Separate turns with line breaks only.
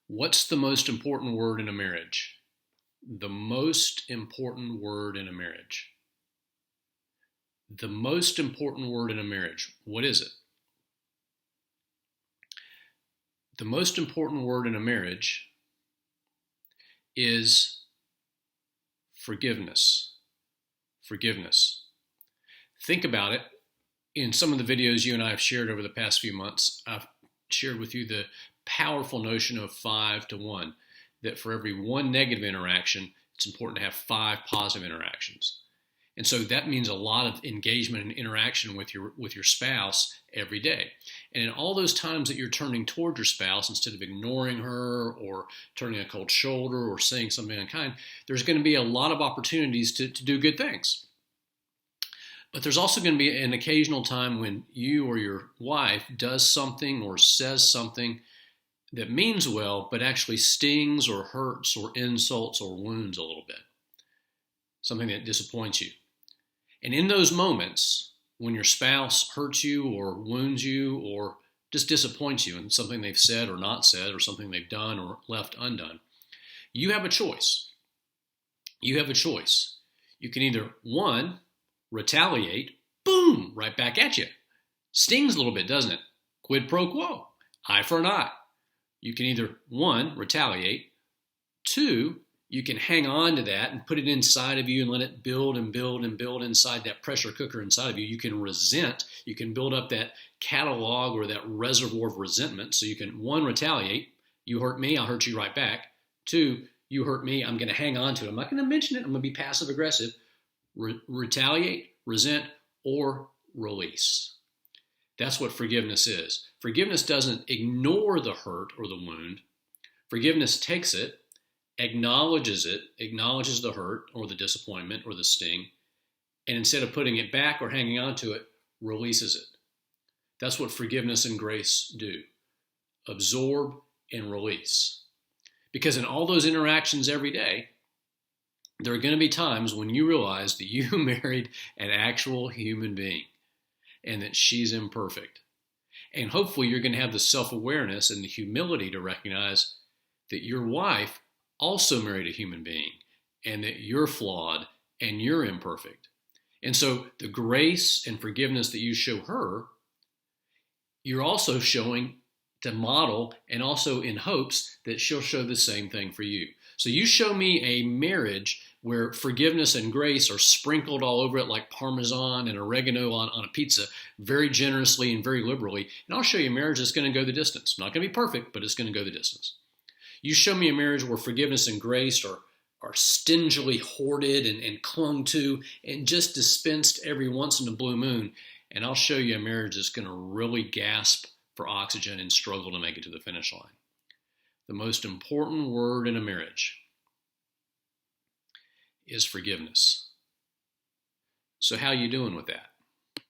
What's the most important word in a marriage? The most important word in a marriage. The most important word in a marriage. What is it? The most important word in a marriage is forgiveness. Forgiveness. Think about it. In some of the videos you and I have shared over the past few months, I've shared with you the powerful notion of 5 to 1, that for every one negative interaction, it's important to have 5 positive interactions. And so that means a lot of engagement and interaction with your spouse every day. And in all those times that you're turning toward your spouse, instead of ignoring her or turning a cold shoulder or saying something unkind, there's going to be a lot of opportunities to do good things. But there's also going to be an occasional time when you or your wife does something or says something that means well, but actually stings or hurts or insults or wounds a little bit. Something that disappoints you. And in those moments, when your spouse hurts you or wounds you or just disappoints you in something they've said or not said or something they've done or left undone, you have a choice. You have a choice. You can either, one, retaliate, boom, right back at you. Stings a little bit, doesn't it? Quid pro quo, eye for an eye. You can either, one, retaliate, two, you can hang on to that and put it inside of you and let it build and build and build inside that pressure cooker inside of you. You can resent, you can build up that catalog or that reservoir of resentment. So you can, one, retaliate, you hurt me, I'll hurt you right back. Two, you hurt me, I'm going to hang on to it. I'm not going to mention it, I'm going to be passive aggressive. Retaliate, resent, or release. That's what forgiveness is. Forgiveness doesn't ignore the hurt or the wound. Forgiveness takes it, acknowledges the hurt or the disappointment or the sting, and instead of putting it back or hanging on to it, releases it. That's what forgiveness and grace do. Absorb and release. Because in all those interactions every day, there are going to be times when you realize that you married an actual human being and that she's imperfect. And hopefully you're going to have the self-awareness and the humility to recognize that your wife also married a human being and that you're flawed and you're imperfect. And so the grace and forgiveness that you show her, you're also showing to model and also in hopes that she'll show the same thing for you. So you show me a marriage where forgiveness and grace are sprinkled all over it like Parmesan and oregano on a pizza very generously and very liberally, and I'll show you a marriage that's going to go the distance. Not going to be perfect, but it's going to go the distance. You show me a marriage where forgiveness and grace are stingily hoarded and clung to and just dispensed every once in a blue moon, and I'll show you a marriage that's going to really gasp for oxygen and struggle to make it to the finish line. The most important word in a marriage is forgiveness. So how are you doing with that?